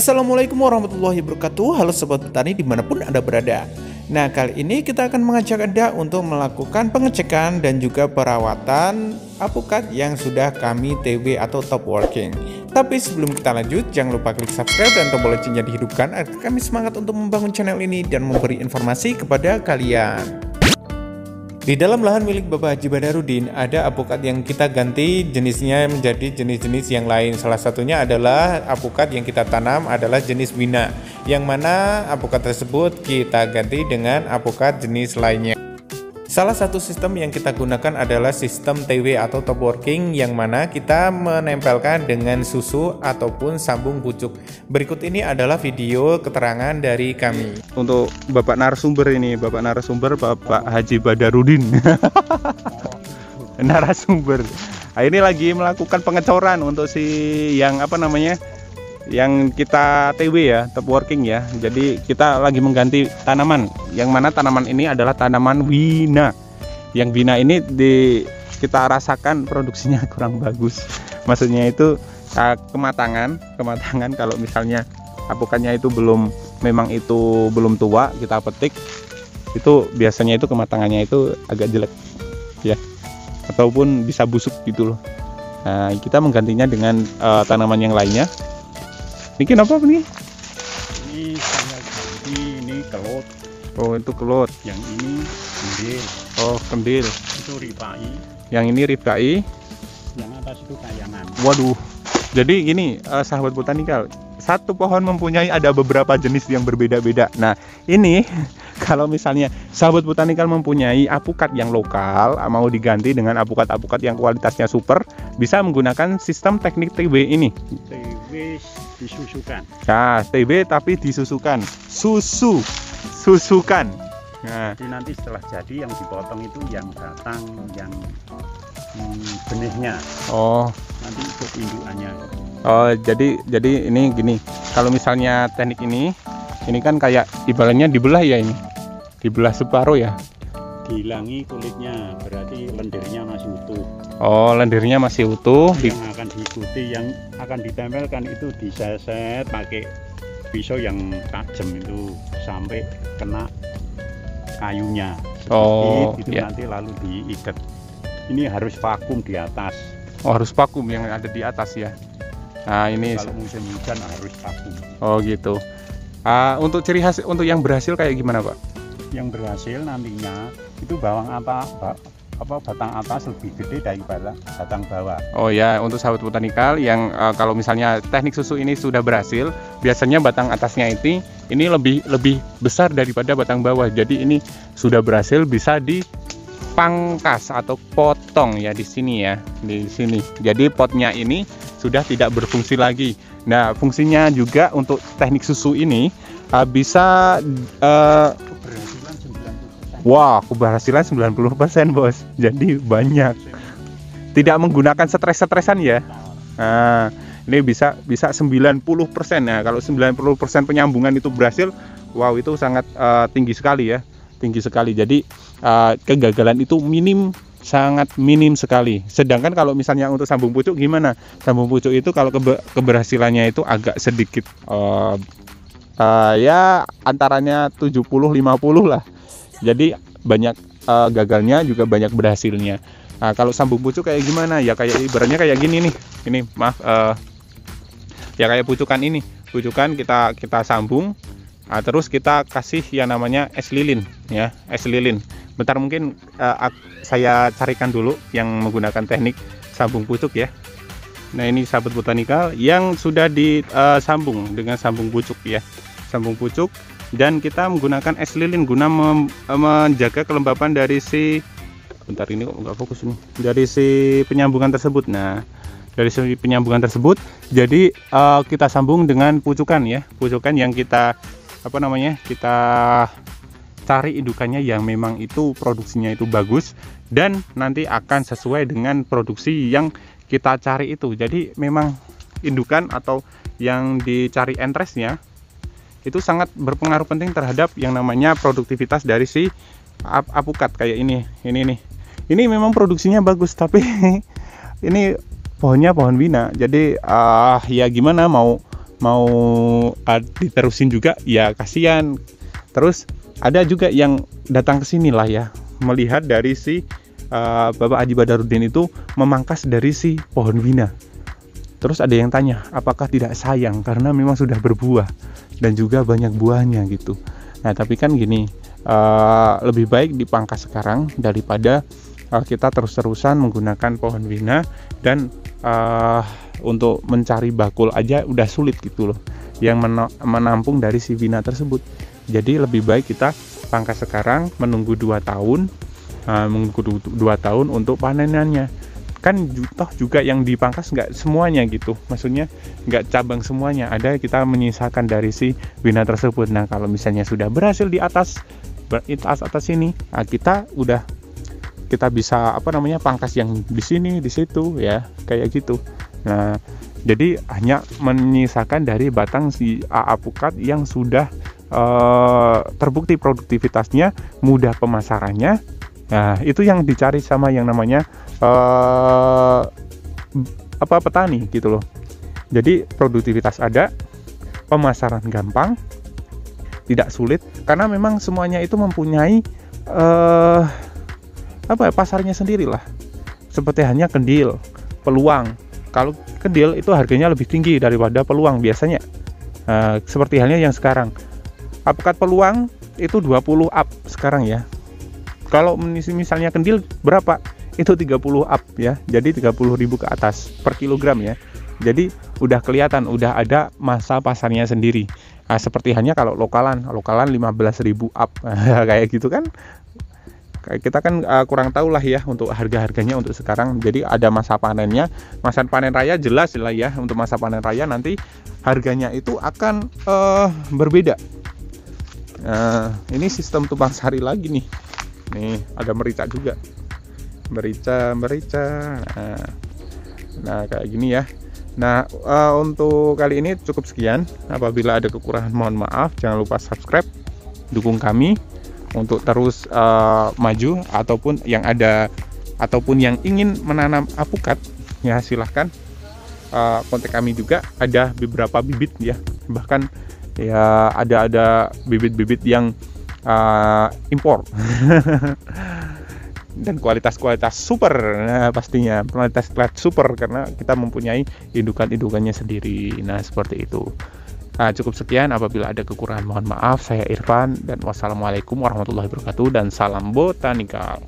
Assalamualaikum warahmatullahi wabarakatuh. Halo sobat petani dimanapun Anda berada. Nah, kali ini kita akan mengajak Anda untuk melakukan pengecekan dan juga perawatan apukat yang sudah kami TW atau top working. Tapi sebelum kita lanjut, jangan lupa klik subscribe dan tombol loncengnya dihidupkan agar kami semangat untuk membangun channel ini dan memberi informasi kepada kalian. Di dalam lahan milik Bapak Haji Badarudin ada apukat yang kita ganti jenisnya menjadi jenis-jenis yang lain. Salah satunya adalah apukat yang kita tanam adalah jenis Wina, yang mana apukat tersebut kita ganti dengan apukat jenis lainnya. Salah satu sistem yang kita gunakan adalah sistem TW atau top working, yang mana kita menempelkan dengan susu ataupun sambung pucuk. Berikut ini adalah video keterangan dari kami. Untuk Bapak narasumber ini, Bapak Haji Badarudin. Narasumber. Nah, ini lagi melakukan pengecoran untuk si yang yang kita TW ya, top working ya. Jadi kita lagi mengganti tanaman, yang mana tanaman ini adalah tanaman Wina. Yang Wina ini kita rasakan produksinya kurang bagus. Maksudnya itu kematangan kalau misalnya apukatnya itu belum tua, kita petik itu biasanya itu kematangannya itu agak jelek ya, ataupun bisa busuk gitu loh. Nah, kita menggantinya dengan tanaman yang lainnya. Ini apa nih? Ini saya ganti, ini kelut. Oh, itu kelut. Yang ini kendil. Oh, kendil. Itu ripai. Yang ini ripai. Yang atas itu kayangan. Waduh. Jadi gini, sahabat botanikal, satu pohon mempunyai ada beberapa jenis yang berbeda-beda. Nah, ini kalau misalnya sahabat botanikal mempunyai apukat yang lokal, mau diganti dengan apukat-apukat yang kualitasnya super, bisa menggunakan sistem teknik TW ini. TW disusukan. Nah, TW tapi disusukan. Susukan. Nah, Jadi nanti setelah jadi yang dipotong itu yang batang, yang benihnya. oh. Nanti ikut indukannya. Oh, jadi ini gini. Kalau misalnya teknik ini kan kayak ibaratnya dibelah ya ini. Dibelah separuh ya. Dihilangi kulitnya, berarti lendirnya masih utuh. Oh, lendirnya masih utuh. Yang akan diikuti, yang akan ditempelkan itu diseset pakai pisau yang tajam itu sampai kena kayunya sedikit. Oh, itu ya. Nanti lalu diikat. Ini harus vakum di atas. Oh, harus vakum yang ada di atas ya. Nah, ini Kalau musim hujan harus vakum. oh gitu. Untuk ciri khas untuk yang berhasil kayak gimana, Pak? Yang berhasil nantinya itu batang atas lebih gede daripada batang bawah. Oh ya, untuk sahabat botanikal yang kalau misalnya teknik susu ini sudah berhasil, biasanya batang atasnya ini lebih besar daripada batang bawah. Jadi ini sudah berhasil, bisa dipangkas atau potong ya di sini ya, di sini. Jadi potnya ini sudah tidak berfungsi lagi. Nah, fungsinya juga untuk teknik susu ini bisa Keberhasilan 90%. wah, keberhasilan 90%, Bos. Jadi banyak. Tidak menggunakan stres-stresan ya. Nah, ini bisa 90%. Nah, kalau 90% penyambungan itu berhasil, wow, itu sangat tinggi sekali ya. Tinggi sekali. Jadi kegagalan itu sangat minim sekali. Sedangkan kalau misalnya untuk sambung pucuk gimana? Sambung pucuk itu kalau keberhasilannya itu agak sedikit ya antaranya 70-50 lah. Jadi banyak gagalnya juga banyak berhasilnya. Nah, kalau sambung pucuk kayak gimana? Ya kayak ibaratnya kayak gini nih. Ini maaf ya kayak pucukan ini. Pucukan kita sambung, terus kita kasih yang namanya es lilin ya, es lilin. Bentar, mungkin saya carikan dulu yang menggunakan teknik sambung pucuk ya. Nah, ini sahabat botanikal yang sudah disambung dengan sambung pucuk ya, sambung pucuk, dan kita menggunakan es lilin guna menjaga kelembapan dari si bentar, ini kok nggak fokus ini, dari si penyambungan tersebut. Nah, dari si penyambungan tersebut jadi kita sambung dengan pucukan ya, pucukan yang kita kita cari indukannya yang memang itu produksinya itu bagus dan nanti akan sesuai dengan produksi yang kita cari itu. Jadi memang indukan atau yang dicari entresnya itu sangat berpengaruh penting terhadap yang namanya produktivitas dari si apukat kayak ini nih. Ini memang produksinya bagus, tapi ini pohonnya pohon Wina. Jadi ya gimana mau mau diterusin juga ya kasihan. Terus ada juga yang datang ke sini lah ya, melihat dari si Bapak Haji Badarudin itu memangkas dari si pohon wina. Terus ada yang tanya, apakah tidak sayang karena memang sudah berbuah dan juga banyak buahnya gitu. Nah tapi kan gini, lebih baik dipangkas sekarang daripada kita terus-terusan menggunakan pohon wina dan untuk mencari bakul aja udah sulit gitu loh, yang menampung dari si wina tersebut. Jadi lebih baik kita pangkas sekarang, menunggu 2 tahun, menunggu 2 tahun untuk panenannya. Kan toh juga yang dipangkas nggak semuanya gitu, maksudnya nggak cabang semuanya, ada kita menyisakan dari si wina tersebut. Nah kalau misalnya sudah berhasil di atas ini, nah, kita bisa pangkas yang di sini, di situ ya, kayak gitu. Nah jadi hanya menyisakan dari batang si alpukat yang sudah terbukti produktivitasnya, mudah pemasarannya. Nah itu yang dicari sama yang namanya petani gitu loh. Jadi produktivitas ada, pemasaran gampang, tidak sulit, karena memang semuanya itu mempunyai pasarnya sendiri lah. Seperti hanya kendil, peluang. Kalau kendil itu harganya lebih tinggi daripada peluang biasanya. Seperti halnya yang sekarang, alpukat peluang itu 20 up sekarang ya. Kalau misalnya kendil berapa? Itu 30 up ya. Jadi 30.000 ke atas per kilogram ya. Jadi udah kelihatan, udah ada masa pasarnya sendiri. Nah, seperti hanya kalau lokalan 15.000 up kayak gitu kan. Kita kan kurang tahu lah ya untuk harga-harganya untuk sekarang. Jadi ada masa panennya, masa panen raya jelas lah ya. Untuk masa panen raya nanti harganya itu akan berbeda. Ini sistem tumpang sari lagi nih. Nih ada merica juga, merica. Nah kayak gini ya. Nah untuk kali ini cukup sekian. Apabila ada kekurangan mohon maaf. Jangan lupa subscribe, dukung kami untuk terus maju, ataupun yang ingin menanam alpukat ya silahkan kontak kami juga. Ada beberapa bibit ya, bahkan ya ada bibit-bibit yang impor dan kualitas super. Nah, pastinya kualitas super karena kita mempunyai indukan-indukannya sendiri. Nah seperti itu. Cukup sekian, apabila ada kekurangan mohon maaf. Saya Irfan dan wassalamualaikum warahmatullahi wabarakatuh dan salam botanikal.